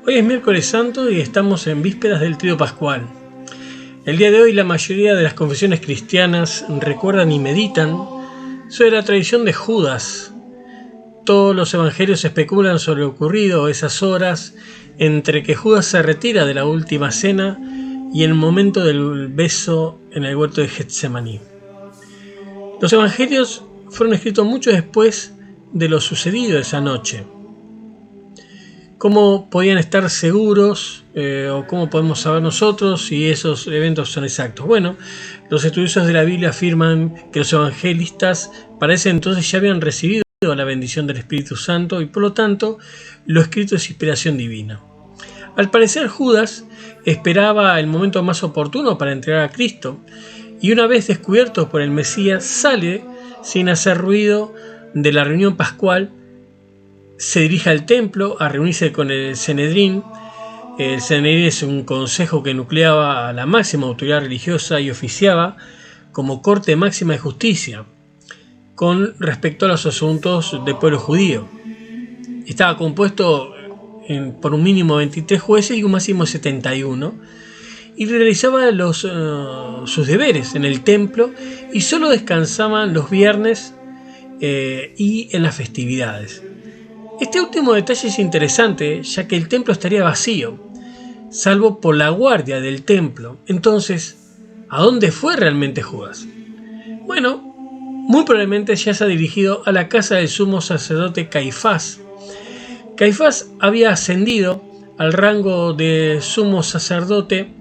Hoy es miércoles santo y estamos en vísperas del Trío Pascual. El día de hoy la mayoría de las confesiones cristianas recuerdan y meditan sobre la traición de Judas. Todos los evangelios especulan sobre lo ocurrido esas horas entre que Judas se retira de la última cena y el momento del beso en el huerto de Getsemaní. Los evangelios fueron escritos mucho después de lo sucedido esa noche. ¿Cómo podían estar seguros o cómo podemos saber nosotros si esos eventos son exactos? Bueno, los estudiosos de la Biblia afirman que los evangelistas para ese entonces ya habían recibido la bendición del Espíritu Santo y por lo tanto lo escrito es inspiración divina. Al parecer Judas esperaba el momento más oportuno para entregar a Cristo y una vez descubierto por el Mesías sale sin hacer ruido de la reunión pascual. Se dirige al templo a reunirse con el Sanedrín. El Sanedrín es un consejo que nucleaba a la máxima autoridad religiosa y oficiaba como corte máxima de justicia con respecto a los asuntos del pueblo judío. Estaba compuesto por un mínimo 23 jueces y un máximo 71 y realizaba sus deberes en el templo y solo descansaban los viernes y en las festividades. Este último detalle es interesante, ya que el templo estaría vacío, salvo por la guardia del templo. Entonces, ¿a dónde fue realmente Judas? Bueno, muy probablemente ya se ha dirigido a la casa del sumo sacerdote Caifás. Caifás había ascendido al rango de sumo sacerdote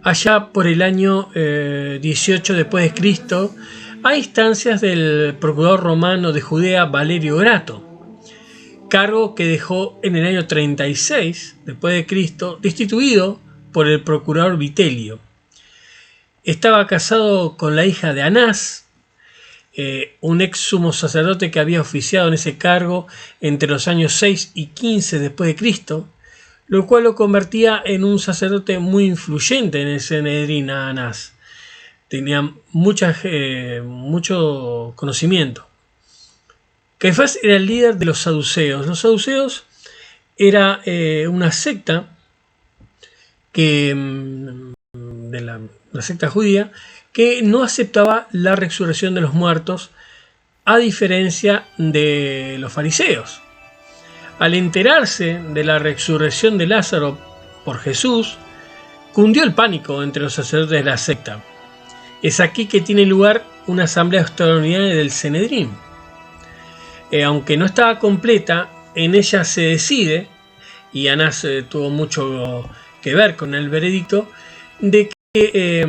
allá por el año 18 después de Cristo, a instancias del procurador romano de Judea Valerio Grato. Cargo que dejó en el año 36 después de Cristo, destituido por el procurador Vitelio. Estaba casado con la hija de Anás, un ex sumo sacerdote que había oficiado en ese cargo entre los años 6 y 15 después de Cristo, lo cual lo convertía en un sacerdote muy influyente en el Sanedrín. Anás tenía mucho conocimiento. Caifás era el líder de los saduceos. Los saduceos era una secta de la secta judía que no aceptaba la resurrección de los muertos, a diferencia de los fariseos. Al enterarse de la resurrección de Lázaro por Jesús, cundió el pánico entre los sacerdotes de la secta. Es aquí que tiene lugar una asamblea extraordinaria del Sanedrín. Aunque no estaba completa, en ella se decide, y Anás tuvo mucho que ver con el veredicto, de que,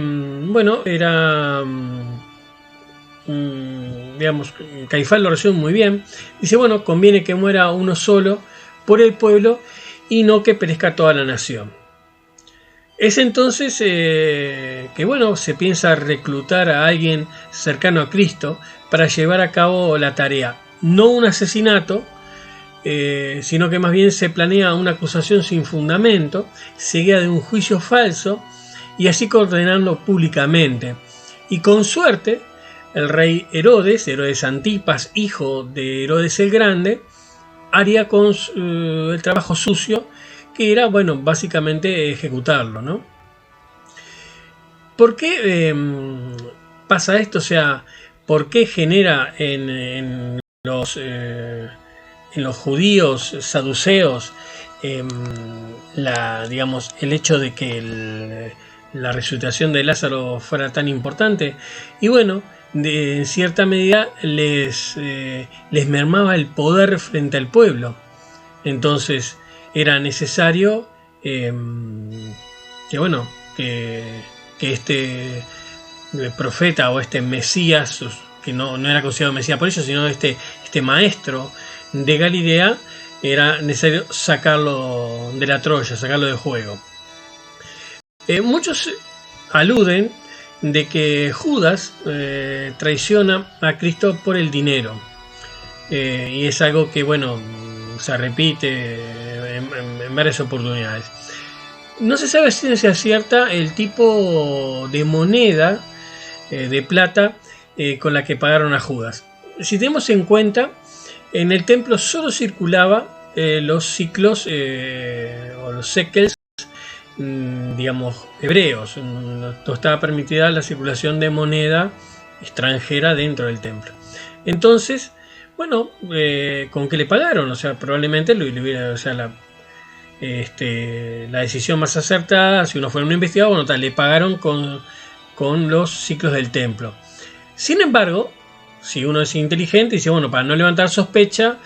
Caifás lo resume muy bien. Dice, conviene que muera uno solo por el pueblo y no que perezca toda la nación. Es entonces se piensa reclutar a alguien cercano a Cristo para llevar a cabo la tarea. No un asesinato, sino que más bien se planea una acusación sin fundamento, seguida de un juicio falso, y así condenarlo públicamente. Y con suerte, el rey Herodes Antipas, hijo de Herodes el Grande, haría con el trabajo sucio, que era, básicamente ejecutarlo, ¿no? ¿Por qué pasa esto? O sea, ¿por qué genera en los judíos saduceos el hecho de que la resucitación de Lázaro fuera tan importante? Y en cierta medida les mermaba el poder frente al pueblo. Entonces era necesario que este profeta o este Mesías, que no era considerado Mesías por ellos, sino este maestro de Galilea, era necesario sacarlo de la Troya, sacarlo del juego. Muchos aluden de que Judas traiciona a Cristo por el dinero, y es algo que se repite en varias oportunidades. No se sabe si es cierta el tipo de moneda de plata con la que pagaron a Judas. Si tenemos en cuenta, en el templo solo circulaba los ciclos o los shekels, digamos, hebreos. No estaba permitida la circulación de moneda extranjera dentro del templo. Entonces, bueno, ¿con qué le pagaron? O sea, probablemente o sea, la decisión más acertada, si uno fuera un investigador, bueno, tal, le pagaron con los ciclos del templo. Sin embargo, si uno es inteligente, dice, bueno, para no levantar sospecha,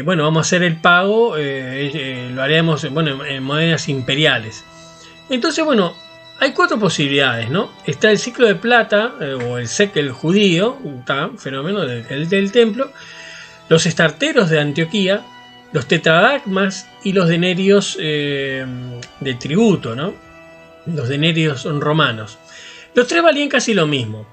bueno, vamos a hacer el pago, lo haremos, bueno, en monedas imperiales. Entonces, bueno, hay 4 posibilidades, ¿no? Está el ciclo de plata, o el shekel judío, fenómeno del templo, los estarteros de Antioquía, los tetradracmas y los denarios de tributo, ¿no? Los denarios romanos. Los 3 valían casi lo mismo.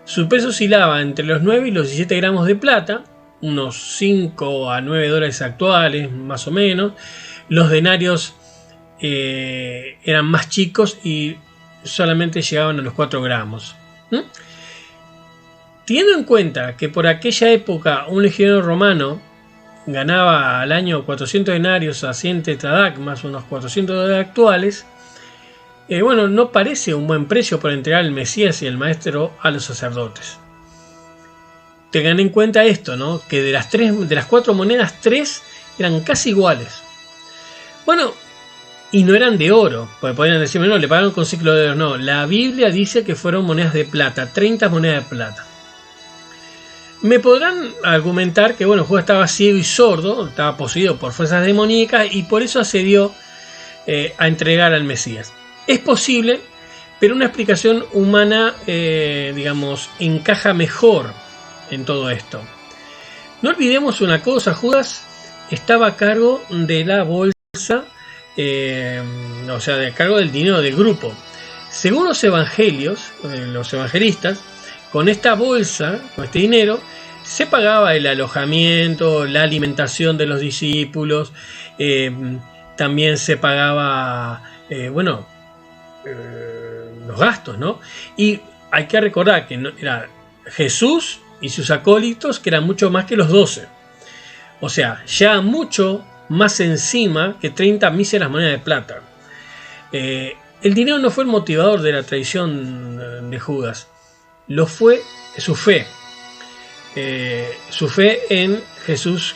Su peso oscilaba entre los 9 y los 17 gramos de plata, unos 5 a 9 dólares actuales, más o menos. Los denarios eran más chicos y solamente llegaban a los 4 gramos. Teniendo en cuenta que por aquella época un legionario romano ganaba al año 400 denarios a 100 tetradracmas, unos 400 dólares actuales, bueno, no parece un buen precio por entregar el Mesías y el Maestro a los sacerdotes. Tengan en cuenta esto, ¿no? Que de las 4 monedas, 3 eran casi iguales. Bueno, y no eran de oro, porque podrían decirme, no, le pagaron con ciclo de oro. No, la Biblia dice que fueron monedas de plata, 30 monedas de plata. Me podrán argumentar que, bueno, Judas estaba ciego y sordo, estaba poseído por fuerzas demoníacas y por eso accedió a entregar al Mesías. Es posible, pero una explicación humana, digamos, encaja mejor en todo esto. No olvidemos una cosa, Judas estaba a cargo de la bolsa, o sea, a cargo del dinero del grupo. Según los evangelios, los evangelistas, con esta bolsa, con este dinero, se pagaba el alojamiento, la alimentación de los discípulos, también se pagaba, los gastos, ¿no? Y hay que recordar que era Jesús y sus acólitos, que eran mucho más que los 12. O sea, ya mucho más encima que 30 míseras monedas de plata. El dinero no fue el motivador de la traición de Judas, lo fue su fe. Su fe en Jesús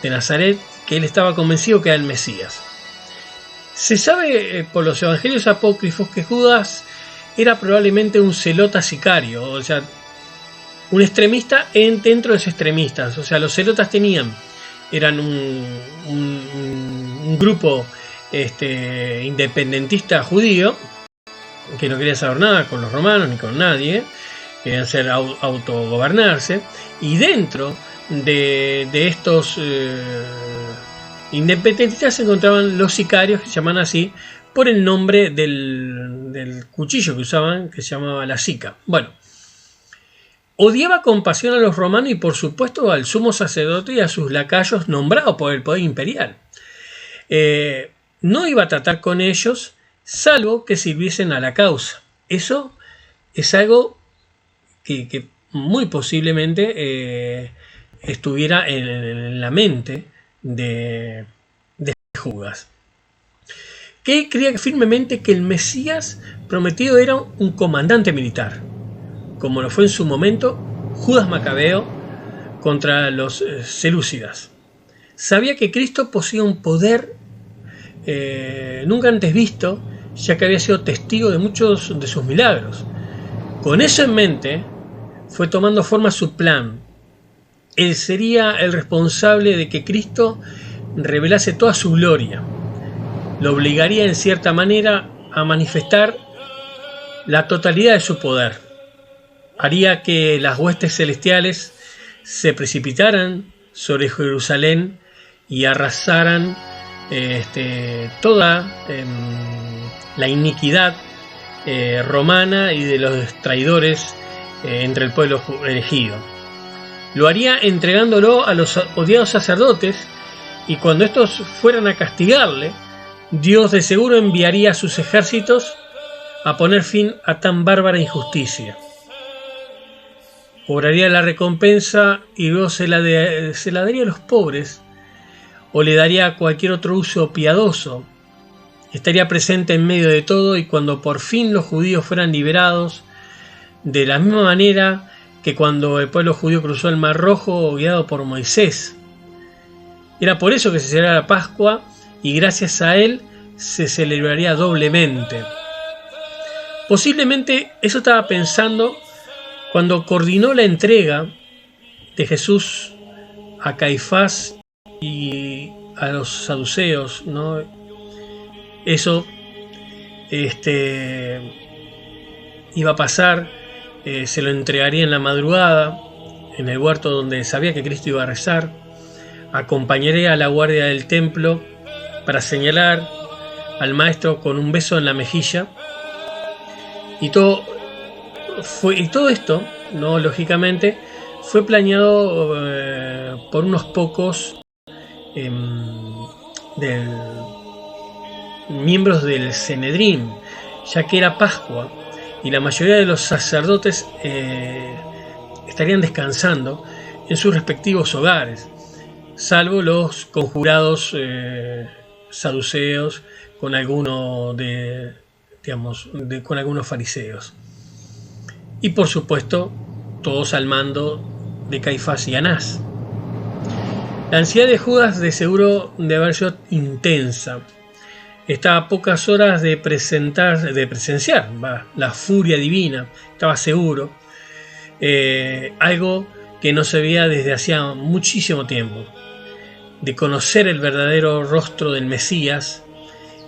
de Nazaret, que él estaba convencido que era el Mesías. Se sabe por los evangelios apócrifos que Judas era probablemente un celota sicario, o sea, un extremista dentro de los extremistas. O sea, los celotas eran un grupo independentista judío que no quería saber nada con los romanos ni con nadie, querían autogobernarse, y dentro de estos independentistas se encontraban los sicarios, que se llaman así por el nombre del cuchillo que usaban, que se llamaba la sica. Bueno, odiaba con pasión a los romanos y por supuesto al sumo sacerdote y a sus lacayos nombrados por el poder imperial. No iba a tratar con ellos salvo que sirviesen a la causa. Eso es algo que muy posiblemente estuviera en la mente de Judas, que creía firmemente que el Mesías prometido era un comandante militar, como lo fue en su momento Judas Macabeo contra los selúcidas. Sabía que Cristo poseía un poder nunca antes visto, ya que había sido testigo de muchos de sus milagros. Con eso en mente, fue tomando forma su plan. Él sería el responsable de que Cristo revelase toda su gloria. Lo obligaría en cierta manera a manifestar la totalidad de su poder. Haría que las huestes celestiales se precipitaran sobre Jerusalén y arrasaran toda la iniquidad romana y de los traidores entre el pueblo elegido. Lo haría entregándolo a los odiados sacerdotes, y cuando estos fueran a castigarle, Dios de seguro enviaría a sus ejércitos a poner fin a tan bárbara injusticia. Cobraría la recompensa y luego se la daría a los pobres o le daría cualquier otro uso piadoso. Estaría presente en medio de todo, y cuando por fin los judíos fueran liberados, de la misma manera que cuando el pueblo judío cruzó el Mar Rojo guiado por Moisés. Era por eso que se celebraba la Pascua, y gracias a él se celebraría doblemente. Posiblemente eso estaba pensando cuando coordinó la entrega de Jesús a Caifás y a los saduceos, ¿no? Eso iba a pasar, se lo entregaría en la madrugada, en el huerto donde sabía que Cristo iba a rezar. Acompañaría a la guardia del templo para señalar al maestro con un beso en la mejilla. Y todo esto, ¿no? Lógicamente, fue planeado por unos pocos miembros del Sanedrín, ya que era Pascua y la mayoría de los sacerdotes estarían descansando en sus respectivos hogares, salvo los conjurados saduceos con algunos con algunos fariseos, y por supuesto todos al mando de Caifás y Anás. La ansiedad de Judas de seguro de haber sido intensa. Estaba a pocas horas de presenciar la furia divina, estaba seguro, algo que no se veía desde hacía muchísimo tiempo, de conocer el verdadero rostro del Mesías,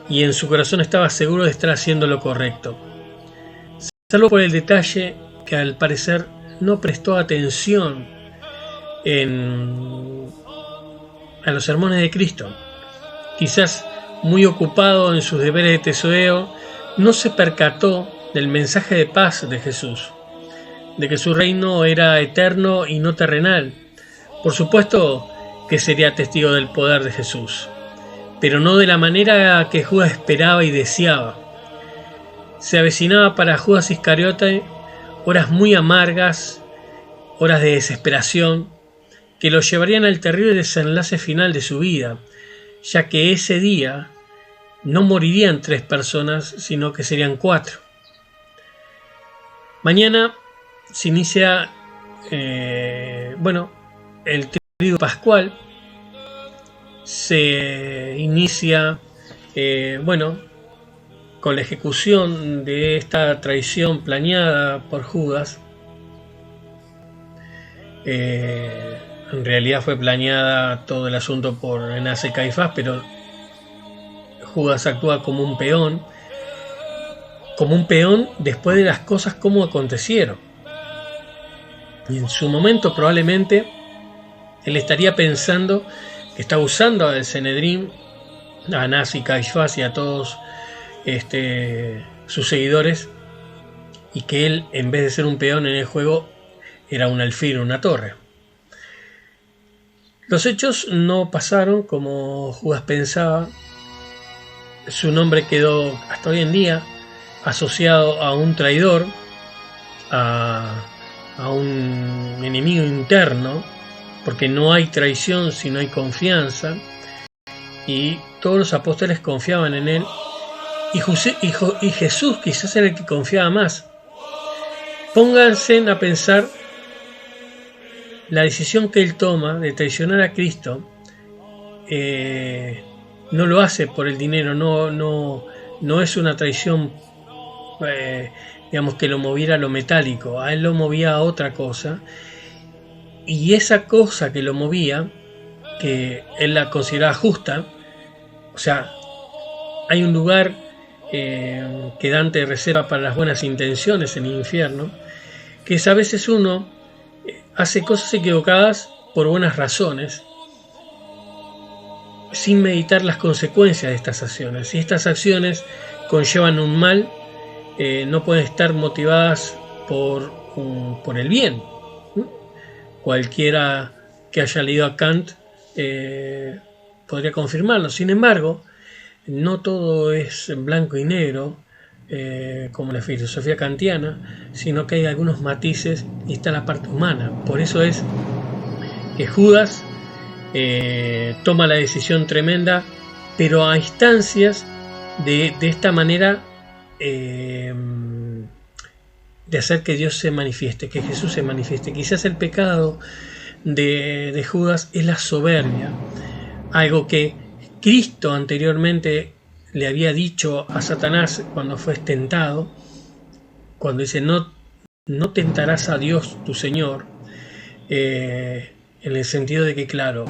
y en su corazón estaba seguro de estar haciendo lo correcto, salvo por el detalle que al parecer no prestó atención a los sermones de Cristo. Quizás muy ocupado en sus deberes de tesorero, no se percató del mensaje de paz de Jesús, de que su reino era eterno y no terrenal. Por supuesto que sería testigo del poder de Jesús, pero no de la manera que Judas esperaba y deseaba. Se avecinaba para Judas Iscariote horas muy amargas, horas de desesperación, que lo llevarían al terrible desenlace final de su vida, ya que ese día no morirían 3 personas, sino que serían 4. Mañana se inicia el triduo pascual. Se inicia con la ejecución de esta traición planeada por Judas. En realidad fue planeada todo el asunto por Anás y Caifás, pero Judas actúa como un peón después de las cosas como acontecieron. Y en su momento probablemente él estaría pensando que está usando al Sanedrín, a Anás y Caifás y a todos sus seguidores, y que él, en vez de ser un peón en el juego, era un alfil, una torre. Los hechos no pasaron como Judas pensaba. Su nombre quedó hasta hoy en día asociado a un traidor, a un enemigo interno, porque no hay traición si no hay confianza, y todos los apóstoles confiaban en él, y Jesús quizás era el que confiaba más. Pónganse a pensar la decisión que él toma de traicionar a Cristo. No lo hace por el dinero, no es una traición que lo moviera a lo metálico. A él lo movía a otra cosa, y esa cosa que lo movía, que él la consideraba justa, o sea, hay un lugar que Dante reserva para las buenas intenciones en el infierno, que es a veces uno hace cosas equivocadas por buenas razones, sin meditar las consecuencias de estas acciones. Si estas acciones conllevan un mal, no pueden estar motivadas por el bien. Cualquiera que haya leído a Kant podría confirmarlo. Sin embargo, no todo es en blanco y negro, como la filosofía kantiana, sino que hay algunos matices y está la parte humana. Por eso es que Judas toma la decisión tremenda, pero a instancias de esta manera de hacer que Dios se manifieste, que Jesús se manifieste. Quizás el pecado de Judas es la soberbia, algo que Cristo anteriormente le había dicho a Satanás cuando fue tentado, cuando dice no tentarás a Dios tu Señor, en el sentido de que, claro,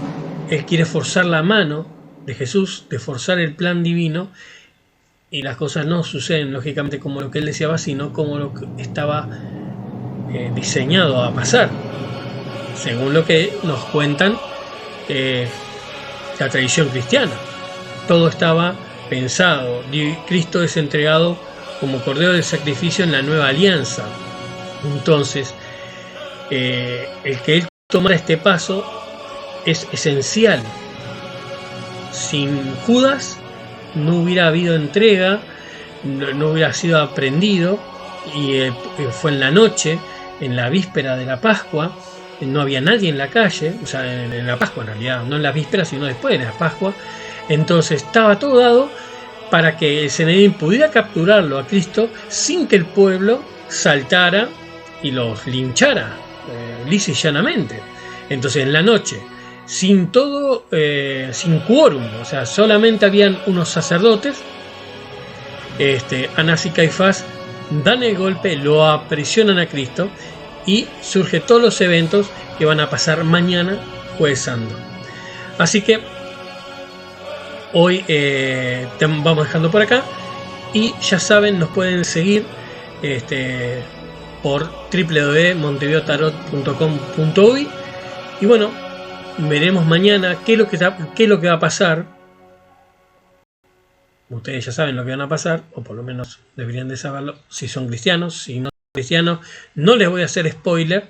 él quiere forzar la mano de Jesús, de forzar el plan divino, y las cosas no suceden lógicamente como lo que él deseaba, sino como lo que estaba diseñado a pasar, según lo que nos cuentan la tradición cristiana. Todo estaba pensado. Cristo es entregado como cordero de sacrificio en la nueva alianza. Entonces, el que él tomara este paso es esencial. Sin Judas no hubiera habido entrega, no hubiera sido aprendido, y fue en la noche, en la víspera de la Pascua, no había nadie en la calle, o sea, en la Pascua en realidad, no en la víspera, sino después de la Pascua. Entonces estaba todo dado para que el Sanedrín pudiera capturarlo a Cristo sin que el pueblo saltara y los linchara lisa y llanamente. Entonces en la noche, sin quórum, o sea, solamente habían unos sacerdotes, Anás y Caifás dan el golpe, lo aprisionan a Cristo, y surgen todos los eventos que van a pasar mañana, Jueves Santo. Así que hoy vamos dejando por acá, y ya saben, nos pueden seguir por www.montevideotarot.com.uy, y bueno, veremos mañana qué es lo que va a pasar. Ustedes ya saben lo que van a pasar, o por lo menos deberían de saberlo si son cristianos. Si no son cristianos, no les voy a hacer spoiler,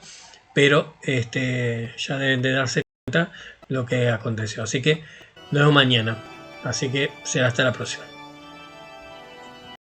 pero ya deben de darse cuenta lo que aconteció. Así que nos vemos mañana. Así que será hasta la próxima.